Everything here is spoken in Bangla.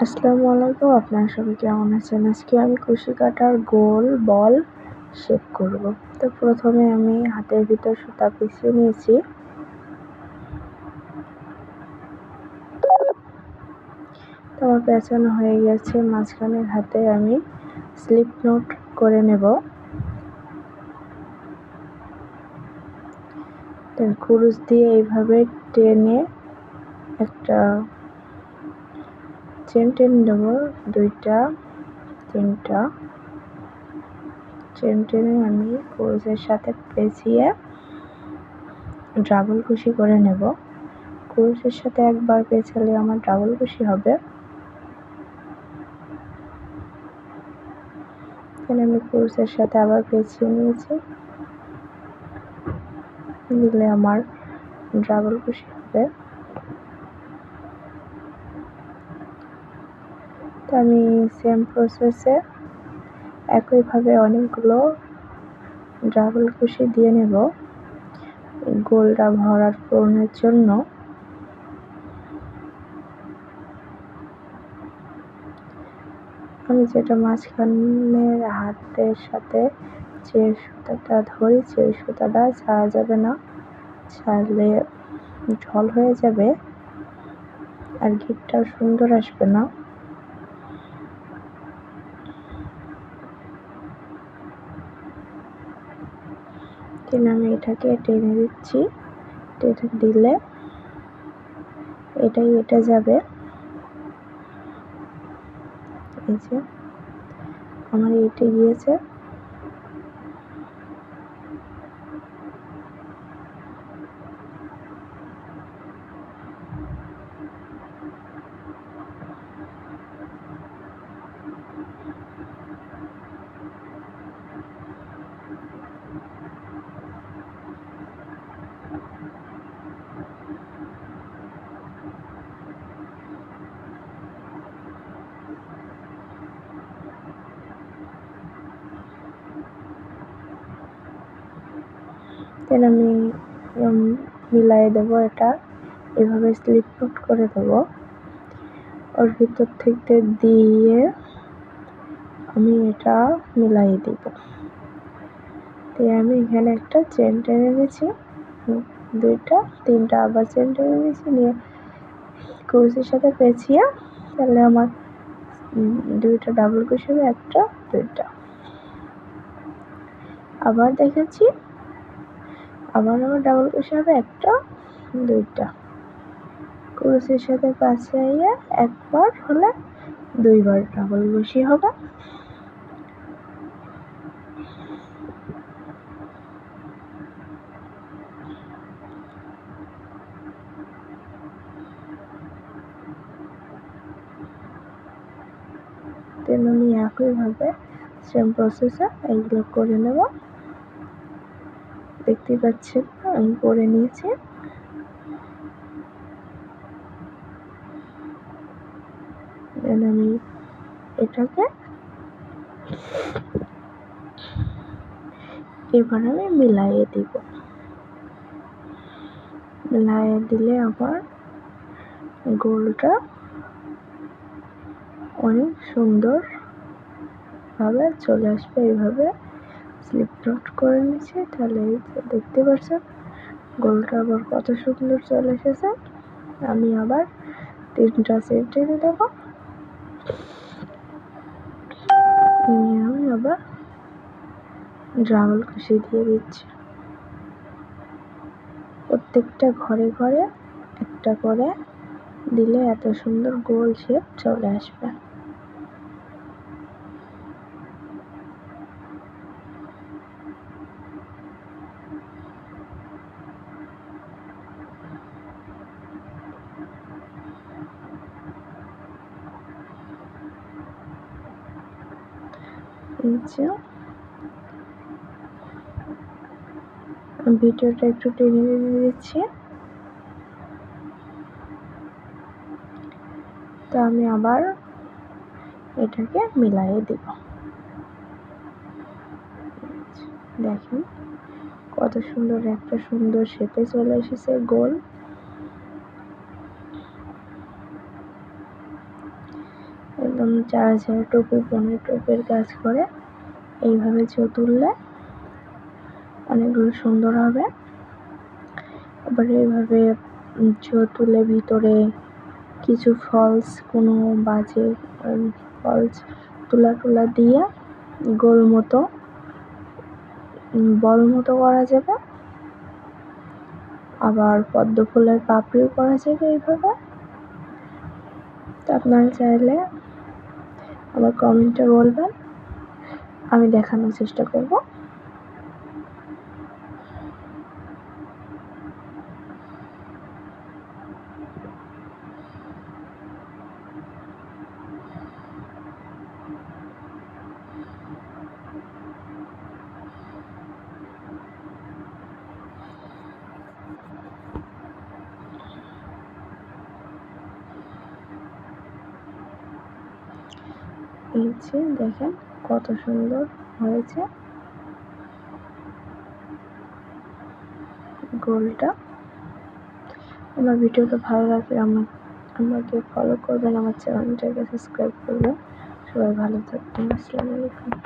আসসালামু আলাইকুম, আপনারা সবাই কেমন আছেন? আজকে আমি কুশি কাটার গোল বল শেপ করব। তো প্রথমে আমি হাতের ভিতর সুতা পেঁচিয়ে নিয়েছি। তো আমার পেঁচানো হয়ে গেছে। মাঝখানের হাতে আমি স্লিপ নোট করে নেব। কুরুশ দিয়ে এইভাবে টেনে একটা চেন টেনে নেব, 2টা 3টা চেন টেনে আমি কুরুশের সাথে পেঁচিয়ে ডাবল কুশি করে নেব। কুরুশের সাথে একবার পেঁচালে আমার ডাবল কুশি হবে। এখানে আমি কুরুশের সাথে আবার পেঁচিয়ে নিয়েছি, দিলে আমার ডাবল কুশি হবে। তো আমি সেম প্রসেসে একইভাবে অনেকগুলো ডাবল কুশি দিয়ে নেব গোলটা ভরার পূরণের জন্য। আমি যেটা মাঝখানের হাতের সাথে যে সুতাটা ধরেছি ওই সুতাটা ছাড়া যাবে না, ছাড়লে ঢল হয়ে যাবে আর ঘিরটাও সুন্দর আসবে না। আমি এটাকে টেনে দিচ্ছি, টেনে দিলে এটা যাবে। এই যে আমার এইটা গিয়েছে। আমি মিলাই দেবো, এটা এভাবে স্লিপ নোট করে দেবো। ওর ভিতর থেকে দিয়ে আমি এটা মিলাই দিব। আমি এখানে একটা চেন টেনে নিয়েছি, 2টা 3টা আবার চেন টেনে নিয়েছি, নিয়ে কুরুশের সাথে পেঁচিয়ে তাহলে আমার 2টা ডাবল কুশি হবে, 1টা 2টা। আবার দেখাচ্ছি, আবার আমার ডাবল কুশি হবে 1টা 2টা। কুরুশের সাথে পেঁচাইয়ে একবার হলে 2বার ডাবল কুশি হবে। আমি একইভাবে সেম প্রসেসে এইগুলো করে নেব। দেখতে পাচ্ছেন আমি করে নিয়েছি। আমি এটাকে এবার আমি মিলাইয়ে দিব। মিলাইয়ে দিলে আবার গোলটা অনেক সুন্দর ভাবে চলে আসবে। এইভাবে স্লিপ নোট করে নিচ্ছি, তাহলে দেখতে পাচ্ছেন গোলটা আবার কত সুন্দর চলে এসেছে। আমি আবার 3টা সেট টেনে দেবো, আমি আবার ডাবল কুশি দিয়ে দিচ্ছি। প্রত্যেকটা ঘরে ঘরে একটা করে দিলে এত সুন্দর গোল শেপ চলে আসবে। ভিডিওটা একটু টেনে দিচ্ছি। তো আমি আবার এটাকে মিলাইয়ে দিব। দেখেন কত সুন্দর একটা সুন্দর শেপে চলে এসেছে গোল। একদম চারা চারা টোপে বনে টোপের গাছ করে এইভাবে তুললে অনেকগুলো সুন্দর হবে। আবার এইভাবে তুলে ভিতরে কিছু ফলস কোনো বাজে ফলস তুলা দিয়ে গোল মতো বল মতো করা যাবে। আবার পদ্ম ফুলের পাপড়িও করা যাবে এইভাবে। তো আপনারা চাইলে আমার কমেন্টে বলবেন, আমি দেখানোর চেষ্টা করব। এই যে দেখেন কত সুন্দর হয়েছে গোলটা। আমার ভিডিওটা ভালো লাগলে আমাকে ফলো করবেন, আমার চ্যানেলটাকে সাবস্ক্রাইব করবেন। সবাই ভালো থাকবেন। আসসালামু আলাইকুম।